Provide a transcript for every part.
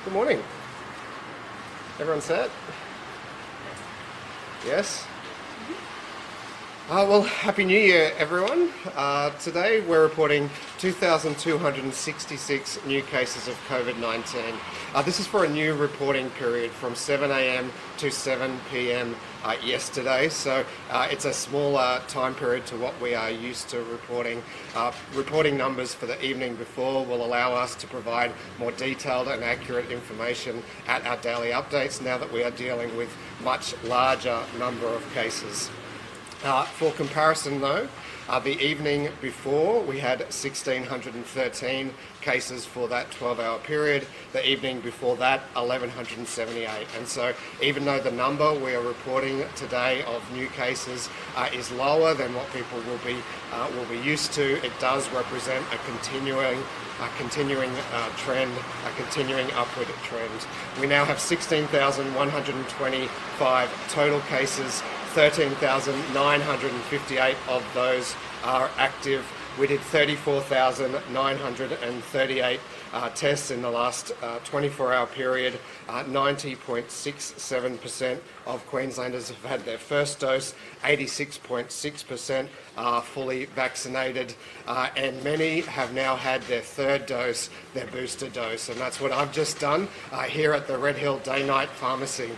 Good morning. Everyone set? Yes? Well, Happy New Year, everyone. Today we're reporting 2,266 new cases of COVID-19. This is for a new reporting period from 7 a.m. to 7 p.m. Yesterday, so it's a smaller time period to what we are used to reporting. Reporting numbers for the evening before will allow us to provide more detailed and accurate information at our daily updates now that we are dealing with much larger number of cases. For comparison though, the evening before we had 1,613 cases for that 12-hour period. The evening before that, 1,178. And so even though the number we are reporting today of new cases is lower than what people will be used to, it does represent a continuing trend, a continuing upward trend. We now have 16,125 total cases. 13,958 of those are active. We did 34,938 tests in the last 24-hour period. 90.67% of Queenslanders have had their first dose. 86.6% are fully vaccinated, and many have now had their third dose, their booster dose, and that's what I've just done here at the Red Hill Day-Night Pharmacy.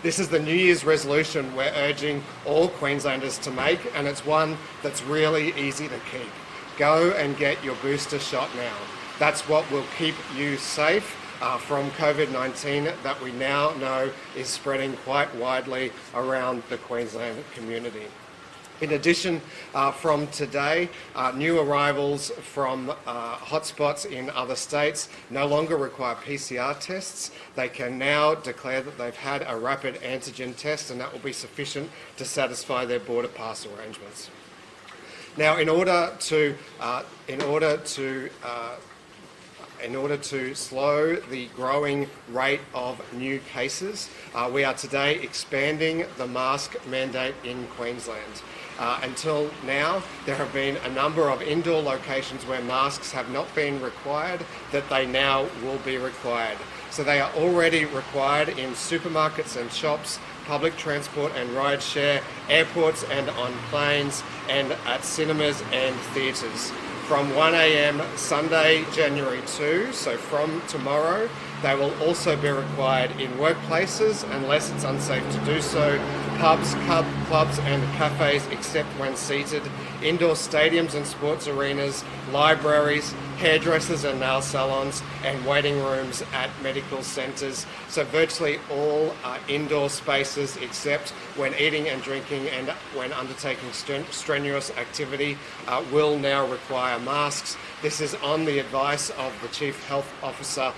This is the New Year's resolution we're urging all Queenslanders to make, and it's one that's really easy to keep. Go and get your booster shot now. That's what will keep you safe from COVID-19 that we now know is spreading quite widely around the Queensland community. In addition, from today, new arrivals from hotspots in other states no longer require PCR tests. They can now declare that they've had a rapid antigen test, and that will be sufficient to satisfy their border pass arrangements. Now, in order to slow the growing rate of new cases, we are today expanding the mask mandate in Queensland. Until now, there have been a number of indoor locations where masks have not been required that they now will be required. So they are already required in supermarkets and shops, public transport and ride share, airports and on planes, and at cinemas and theatres. From 1 a.m. Sunday, January 2, so from tomorrow, they will also be required in workplaces unless it's unsafe to do so, pubs, clubs and cafes except when seated, indoor stadiums and sports arenas, libraries, hairdressers and nail salons, and waiting rooms at medical centres. So virtually all indoor spaces except when eating and drinking and when undertaking strenuous activity will now require masks. This is on the advice of the Chief Health Officer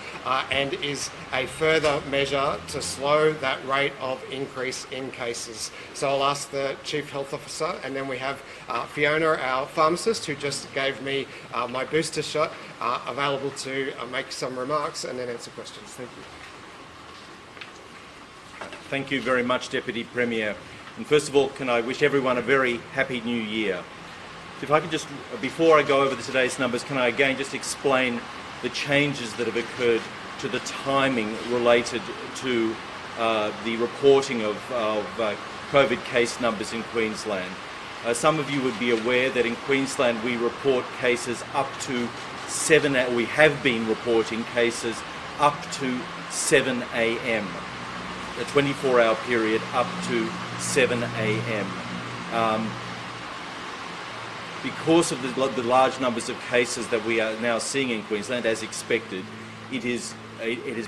and is a further measure to slow that rate of increase in cases. So I'll ask the Chief Health Officer, and then we have Fiona, our pharmacist, who just gave me my booster shot, available to make some remarks and then answer questions. Thank you. Thank you very much, Deputy Premier. And first of all, can I wish everyone a very happy new year. If I could just, before I go over today's numbers, can I again just explain the changes that have occurred to the timing related to the reporting of COVID case numbers in Queensland. Some of you would be aware that in Queensland we report cases up to we have been reporting cases up to 7 a.m. A 24-hour period up to 7 a.m. Because of the large numbers of cases that we are now seeing in Queensland, as expected, it is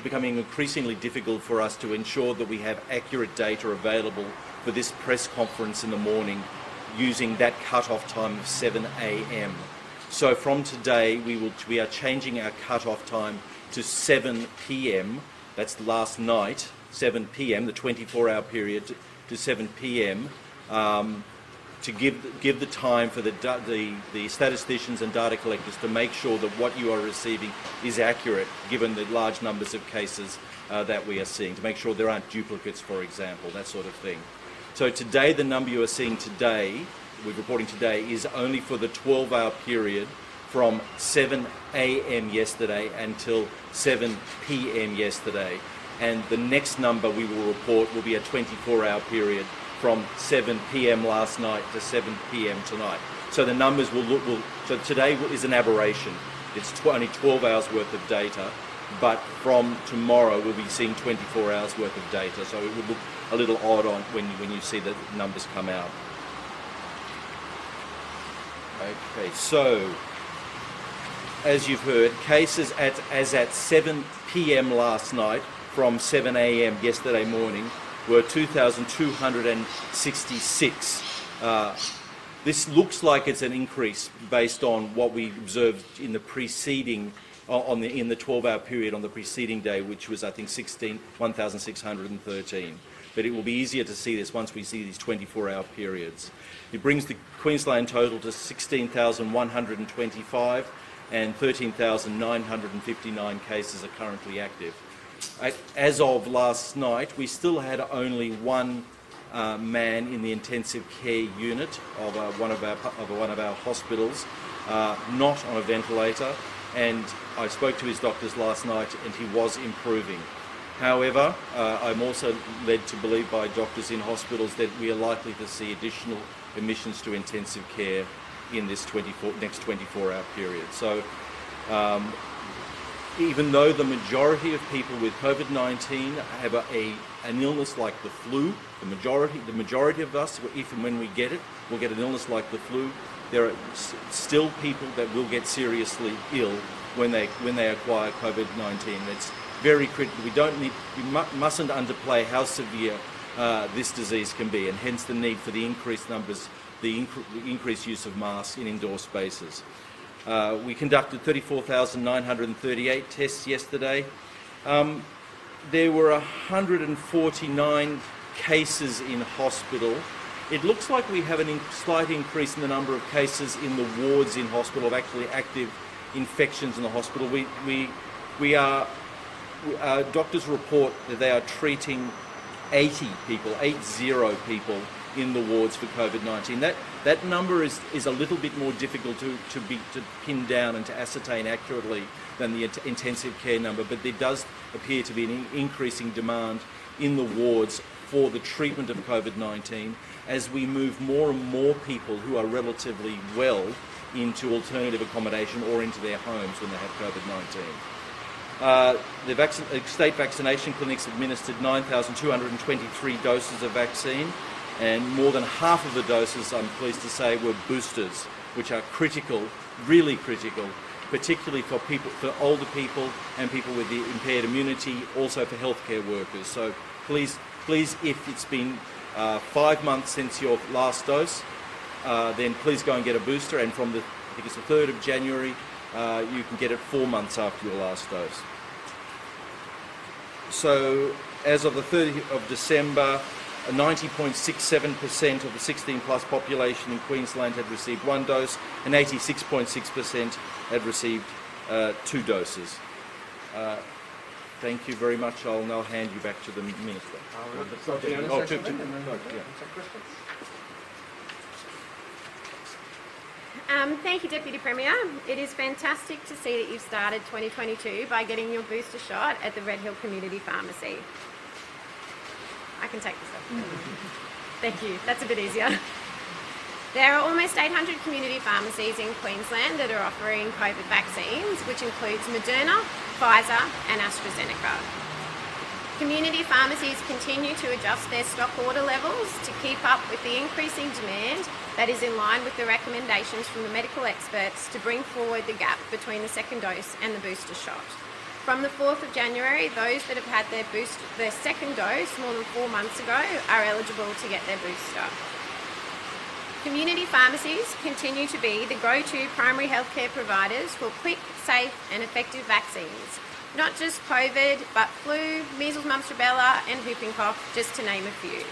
becoming increasingly difficult for us to ensure that we have accurate data available for this press conference in the morning using that cut-off time of 7 a.m. So from today, we are changing our cut-off time to 7 p.m. That's last night, 7 p.m., the 24-hour period to 7 p.m. To give the time for the statisticians and data collectors to make sure that what you are receiving is accurate, given the large numbers of cases that we are seeing, to make sure there aren't duplicates, for example, that sort of thing. So today, the number you are seeing today, we're reporting today, is only for the 12-hour period from 7 a.m. yesterday until 7 p.m. yesterday. And the next number we will report will be a 24-hour period from 7 p.m. last night to 7 p.m. tonight. So the numbers so today is an aberration. It's only 12 hours worth of data, but from tomorrow we'll be seeing 24 hours worth of data. So it will look a little odd on when you see the numbers come out. Okay, so as you've heard, cases as at 7 p.m. last night from 7 a.m. yesterday morning were 2,266. This looks like it's an increase based on what we observed in the preceding, in the 12-hour period on the preceding day, which was I think 1,613. But it will be easier to see this once we see these 24-hour periods. It brings the Queensland total to 16,125 and 13,959 cases are currently active. As of last night, we still had only one man in the intensive care unit of one of our hospitals, not on a ventilator, and I spoke to his doctors last night and he was improving. However, I'm also led to believe by doctors in hospitals that we are likely to see additional admissions to intensive care in this next 24-hour period. So even though the majority of people with COVID-19 have an illness like the flu, the majority of us, if and when we get it, will get an illness like the flu, there are still people that will get seriously ill when they acquire COVID-19. It's very critical. We mustn't underplay how severe this disease can be, and hence the need for the increased numbers, the increased use of masks in indoor spaces. We conducted 34,938 tests yesterday. There were 149 cases in hospital. It looks like we have a slight increase in the number of cases in the wards in hospital, of actually active infections in the hospital. Doctors report that they are treating 80 people in the wards for COVID-19. That number is a little bit more difficult to pin down and to ascertain accurately than the intensive care number, but there does appear to be an increasing demand in the wards for the treatment of COVID-19 as we move more and more people who are relatively well into alternative accommodation or into their homes when they have COVID-19. The state vaccination clinics administered 9,223 doses of vaccine, and more than half of the doses, I'm pleased to say, were boosters, which are critical, really critical, particularly for older people and people with the impaired immunity, also for healthcare workers. So please, if it's been 5 months since your last dose, then please go and get a booster, and from I think it's the 3rd of January, you can get it 4 months after your last dose. So as of the 30th of December, 90.67% of the 16 plus population in Queensland had received 1 dose and 86.6% had received 2 doses. Thank you very much. I'll now hand you back to the Minister. Thank you, Deputy Premier. It is fantastic to see that you've started 2022 by getting your booster shot at the Red Hill Community Pharmacy. I can take this off. Thank you. That's a bit easier. There are almost 800 community pharmacies in Queensland that are offering COVID vaccines, which includes Moderna, Pfizer and AstraZeneca. Community pharmacies continue to adjust their stock order levels to keep up with the increasing demand that is in line with the recommendations from the medical experts to bring forward the gap between the second dose and the booster shot. From the 4th of January, those that have had their second dose more than 4 months ago are eligible to get their booster. Community pharmacies continue to be the go-to primary healthcare providers for quick, safe and effective vaccines. Not just COVID, but flu, measles, mumps, rubella and whooping cough, just to name a few.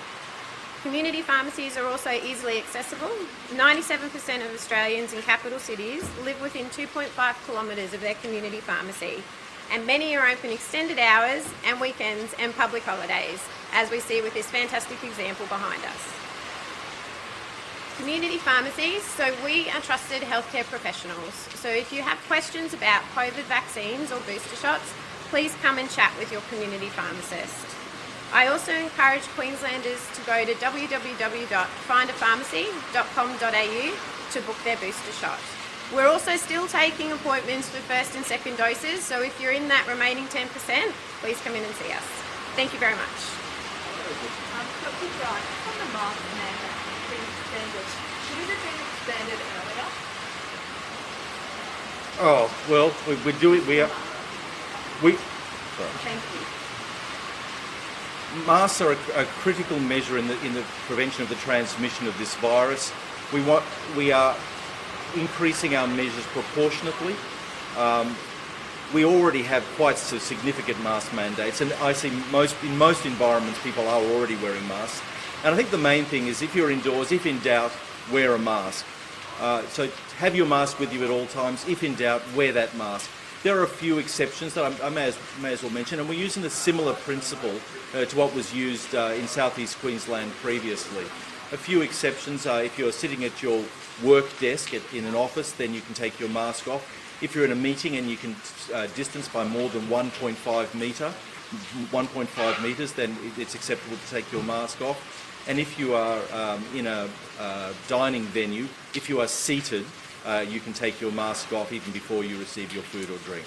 Community pharmacies are also easily accessible. 97% of Australians in capital cities live within 2.5 kilometres of their community pharmacy, and many are open extended hours and weekends and public holidays, as we see with this fantastic example behind us. community pharmacies, so we are trusted healthcare professionals. So if you have questions about COVID vaccines or booster shots, please come and chat with your community pharmacist. I also encourage Queenslanders to go to www.findaPharmacy.com.au to book their booster shot. We're also still taking appointments for first and second doses, so if you're in that remaining 10%, please come in and see us. Thank you very much. Dr. Bright, on the mask mandate being extended, should it have been expanded earlier? Oh, well, we're doing, sorry. Thank you. Masks are a critical measure in the prevention of the transmission of this virus. We are increasing our measures proportionately. We already have quite significant mask mandates, and I see in most environments people are already wearing masks. And I think the main thing is, if you're indoors, if in doubt, wear a mask. So have your mask with you at all times. If in doubt, wear that mask. There are a few exceptions that I may as well mention, and we're using a similar principle to what was used in southeast Queensland previously. A few exceptions are if you're sitting at your work desk in an office, then you can take your mask off. If you're in a meeting and you can distance by more than 1.5 metres, then it's acceptable to take your mask off. And if you are in a dining venue, if you are seated, you can take your mask off even before you receive your food or drink.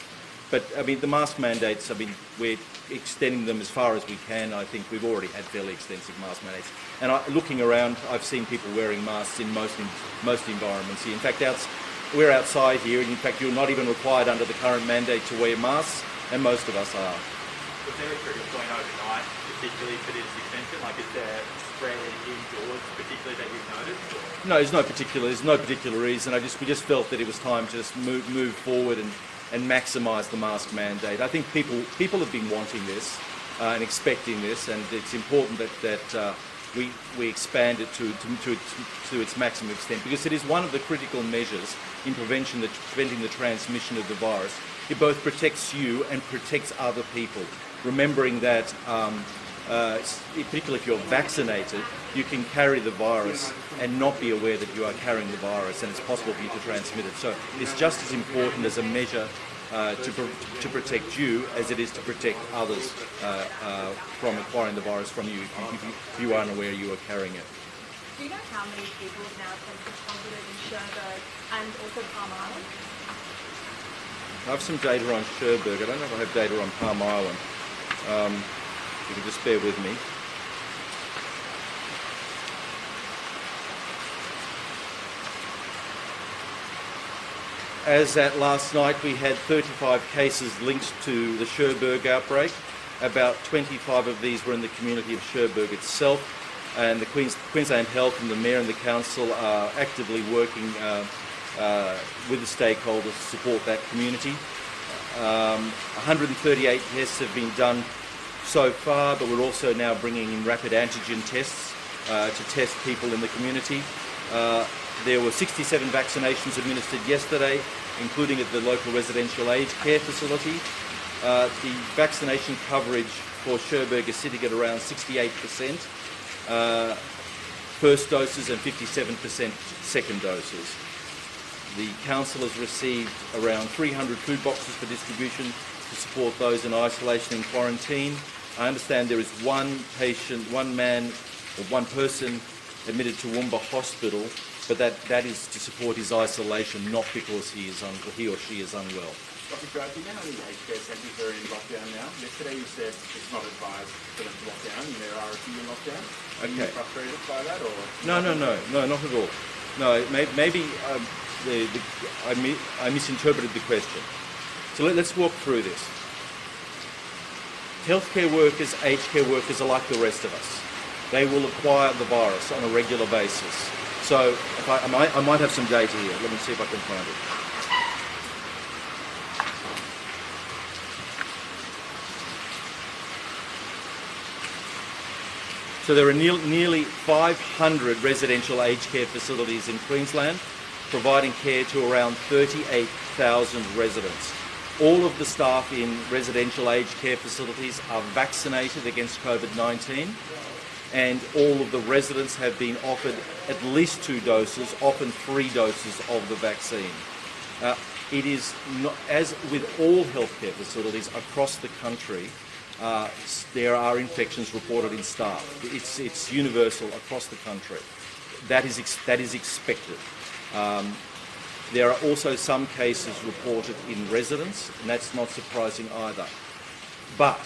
But I mean, the mask mandates, I mean, we're extending them as far as we can. I think we've already had fairly extensive mask mandates. And looking around, I've seen people wearing masks in most environments here. In fact, we're outside here, and in fact, you're not even required under the current mandate to wear masks, and most of us are. Was there a trigger point overnight, particularly for this extension? Like, is there spread indoors, particularly that you've noticed? Or? No, there's no particular reason. We just felt that it was time to just move forward and maximise the mask mandate. I think people have been wanting this and expecting this, and it's important that we expand it to its maximum extent, because it is one of the critical measures in preventing the transmission of the virus. It both protects you and protects other people. Remembering that, particularly if you're vaccinated, you can carry the virus and not be aware that you are carrying the virus, and it's possible for you to transmit it. So it's just as important as a measure to protect you as it is to protect others from acquiring the virus from you if you are unaware you are carrying it. Do you know how many people have now tested positive in Sherberg and also Palm Island? I have some data on Sherberg. I don't know if I have data on Palm Island. You can just bear with me. As at last night, we had 35 cases linked to the Sherberg outbreak. About 25 of these were in the community of Sherberg itself, and the Queensland Health and the Mayor and the Council are actively working with the stakeholders to support that community. 138 tests have been done so far, but we're also now bringing in rapid antigen tests to test people in the community. There were 67 vaccinations administered yesterday, including at the local residential aged care facility. The vaccination coverage for Sherberg is sitting at around 68% first doses and 57% second doses. The council has received around 300 food boxes for distribution to support those in isolation and quarantine. I understand there is one person admitted to Woomba Hospital, but that is to support his isolation, not because he or she is unwell. Dr. Grad, do you know how many aged care centres are in lockdown now? Yesterday you said it's not advised for them to lock down, and there are a few in lockdown. Are you frustrated by that, or? No, not at all. No, maybe I misinterpreted the question. So let's walk through this. Healthcare workers, aged care workers are like the rest of us. They will acquire the virus on a regular basis. So if I might have some data here. Let me see if I can find it. So there are nearly 500 residential aged care facilities in Queensland, providing care to around 38,000 residents. All of the staff in residential aged care facilities are vaccinated against COVID-19. and all of the residents have been offered at least 2 doses, often 3 doses of the vaccine. It is not, as with all healthcare facilities across the country, there are infections reported in staff. It's universal across the country. That is expected. There are also some cases reported in residents, and that's not surprising either. But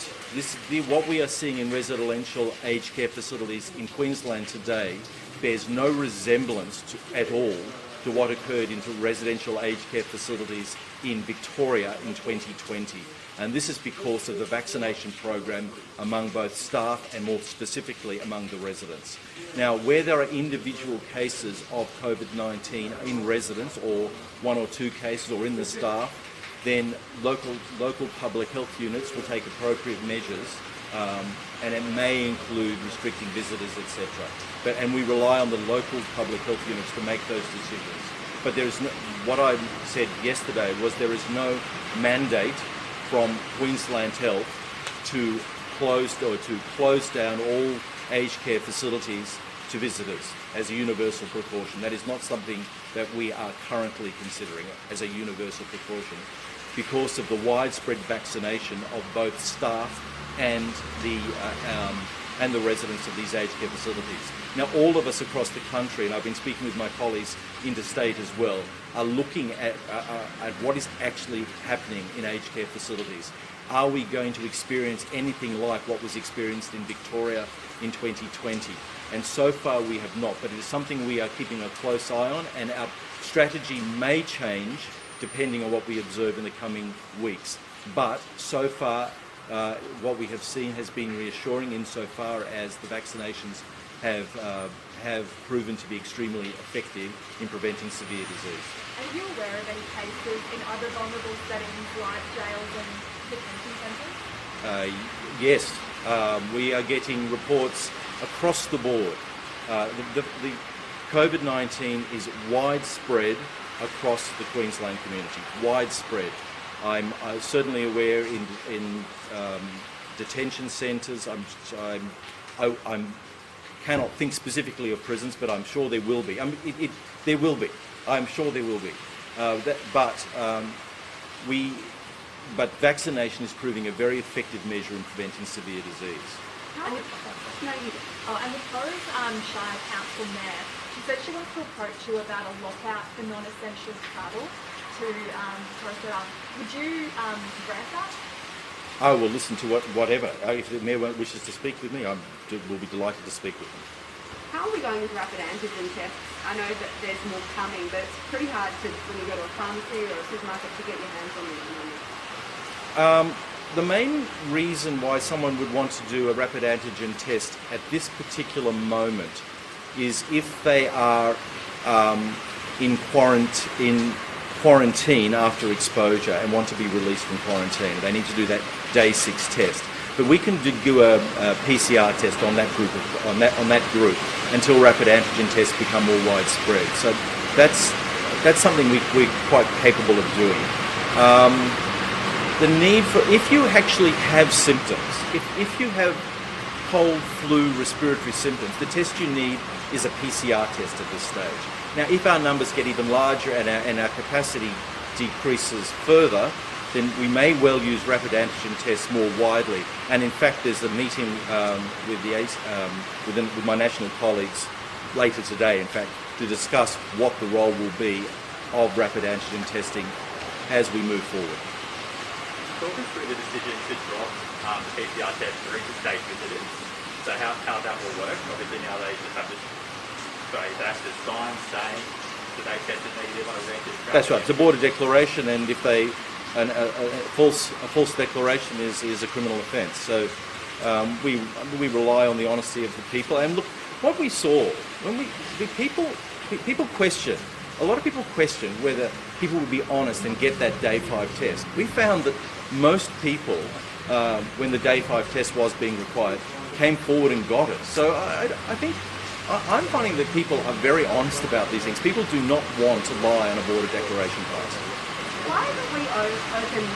what we are seeing in residential aged care facilities in Queensland today bears no resemblance at all to what occurred in residential aged care facilities in Victoria in 2020. And this is because of the vaccination program among both staff and more specifically among the residents. Now, where there are individual cases of COVID-19 in residents, or 1 or 2 cases, or in the staff, then local public health units will take appropriate measures, and it may include restricting visitors, etc. And we rely on the local public health units to make those decisions. But there is no, what I said yesterday was there is no mandate from Queensland Health to close down all aged care facilities to visitors as a universal precaution. That is not something that we are currently considering as a universal precaution, because of the widespread vaccination of both staff and the residents of these aged care facilities. Now, all of us across the country, and I've been speaking with my colleagues interstate as well, are looking at what is actually happening in aged care facilities. Are we going to experience anything like what was experienced in Victoria in 2020? And so far we have not, but it is something we are keeping a close eye on, and our strategy may change depending on what we observe in the coming weeks. But so far, what we have seen has been reassuring insofar as the vaccinations have proven to be extremely effective in preventing severe disease. Are you aware of any cases in other vulnerable settings like jails and detention centres? Yes, we are getting reports across the board. The COVID-19 is widespread across the Queensland community, widespread. I'm certainly aware in detention centres. I cannot think specifically of prisons, but I'm sure there will be. There will be. I'm sure there will be. But vaccination is proving a very effective measure in preventing severe disease. And the Crows Shire Council Mayor, she said she wants to approach you about a lockout for non-essential travel to Crows. Would you grant that? I will listen to whatever. If the Mayor wishes to speak with me, I will be delighted to speak with them. How are we going with rapid antigen tests? I know that there's more coming, but it's pretty hard when you go to a pharmacy or a supermarket to get your hands on them at the moment. The main reason why someone would want to do a rapid antigen test at this particular moment is if they are in quarantine after exposure and want to be released from quarantine. They need to do that day 6 test. But we can do a PCR test on that group until rapid antigen tests become more widespread. So that's something we're quite capable of doing. The need for, if you actually have symptoms, if you have cold, flu, respiratory symptoms, the test you need is a PCR test at this stage. Now, if our numbers get even larger and our capacity decreases further, then we may well use rapid antigen tests more widely. And in fact, there's a meeting with my national colleagues later today, in fact, to discuss what the role will be of rapid antigen testing as we move forward. Talk us through the decision to drop the PCR test for interstate visitors. So how that will work? Obviously now they just have to sign saying that they tested negative on a rented. That's right. It's a border declaration, and if they a false declaration is a criminal offence. So we rely on the honesty of the people. And look, what we saw when people question. A lot of people question whether people would be honest and get that day 5 test. We found that most people, when the day 5 test was being required, came forward and got it. So I think I'm finding that people are very honest about these things. People do not want to lie on a border declaration pass. Why haven't we opened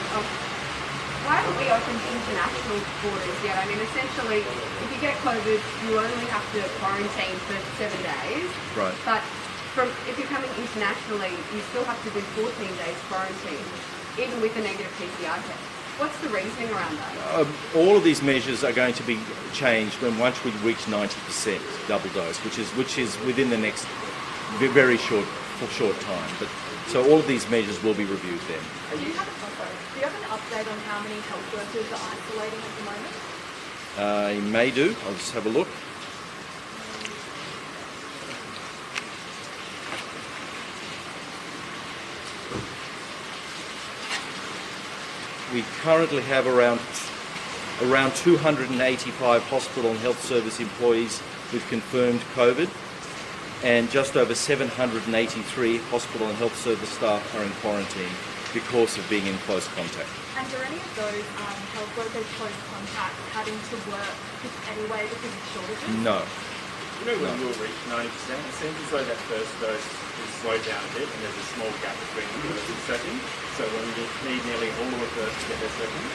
why haven't we opened international borders yet? I mean, essentially, if you get COVID, you only have to quarantine for 7 days. Right. But if you're coming internationally, you still have to do 14 days quarantine, even with a negative PCR test. What's the reasoning around that? All of these measures are going to be changed once we reach 90% double dose, which is within the next very short time. But so all of these measures will be reviewed then. Do you have an update on how many health workers are isolating at the moment? You may do. I'll just have a look. We currently have around 285 hospital and health service employees with confirmed COVID, and just over 783 hospital and health service staff are in quarantine because of being in close contact. And are any of those health workers close contact having to work anyway because of shortages? No. You know, when we'll reach 90%, it seems as though that first dose is slowed down a bit and there's a small gap between the first and second. So when you need nearly all of the first to get their second?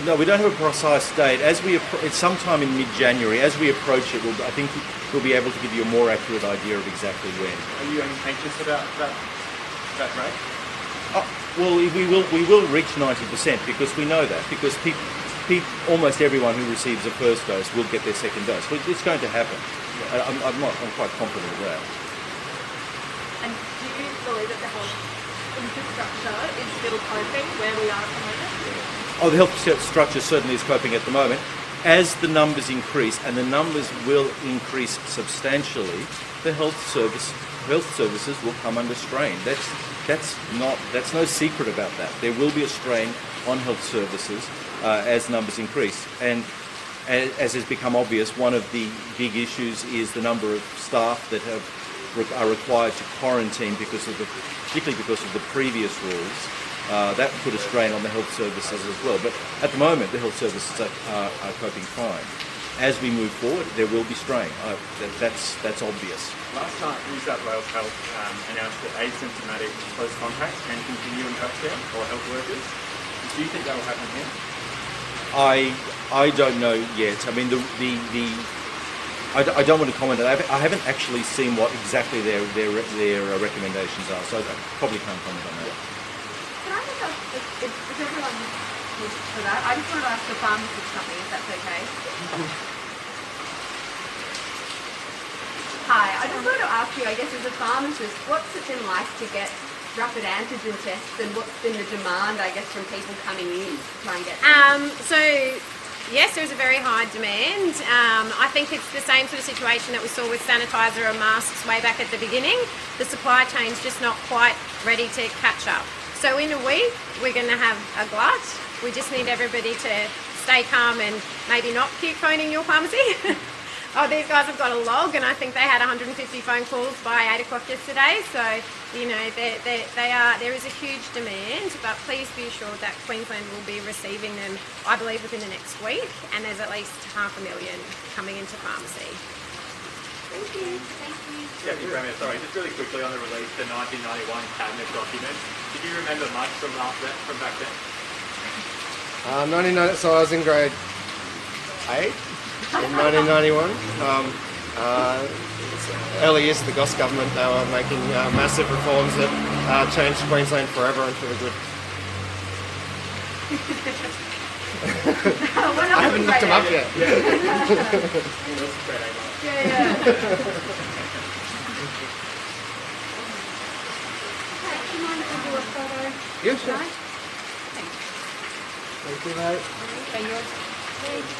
No, we don't have a precise date. It's sometime in mid-January. As we approach it, I think we'll be able to give you a more accurate idea of exactly when. Are you anxious about that rate? Well, we will reach 90% because we know that, because almost everyone who receives a first dose will get their second dose. So it's going to happen. I'm quite confident of that. And do you believe that the health infrastructure is still coping where we are at the moment? Oh, the health structure certainly is coping at the moment. As the numbers increase, and the numbers will increase substantially, the health services will come under strain. That's no secret about that. There will be a strain on health services as numbers increase. And as has become obvious, one of the big issues is the number of staff that are required to quarantine particularly because of the previous rules. That put a strain on the health services as well. But at the moment, the health services are coping fine. As we move forward, there will be strain. That's obvious. Last time, New South Wales Health announced that asymptomatic close contacts can continue in healthcare or health workers. Do you think that will happen here? I don't know yet. I mean, I don't want to comment on that. I haven't actually seen what exactly their recommendations are, so I probably can't comment on that. Can I just ask, if everyone looks for that, I just wanted to ask the pharmacist something, if that's okay. Hi, I just wanted to ask you, I guess as a pharmacist, what's it been like to get rapid antigen tests, and what's been the demand, I guess, from people coming in to try and get So yes, there's a very high demand. I think it's the same sort of situation that we saw with sanitizer and masks way back at the beginning. The supply chain's just not quite ready to catch up. So in a week, we're going to have a glut. We just need everybody to stay calm and maybe not keep phoning your pharmacy. Oh, these guys have got a log, and I think they had 150 phone calls by 8 o'clock yesterday. So, you know, there is a huge demand, but please be assured that Queensland will be receiving them, I believe, within the next week, and there's at least 500,000 coming into pharmacy. Thank you. Thank you. Deputy Premier, sorry, just really quickly on the release, the 1991 Cabinet documents. Did you remember much from back then? 99, so I was in grade 8 in 1991. Early years of the Goss government, they were making massive reforms that changed Queensland forever and for the good. I haven't looked them up yet. Yeah. Do you mind if we do a photo? Yeah, sure. Thanks. Thank you, mate. Okay, yours.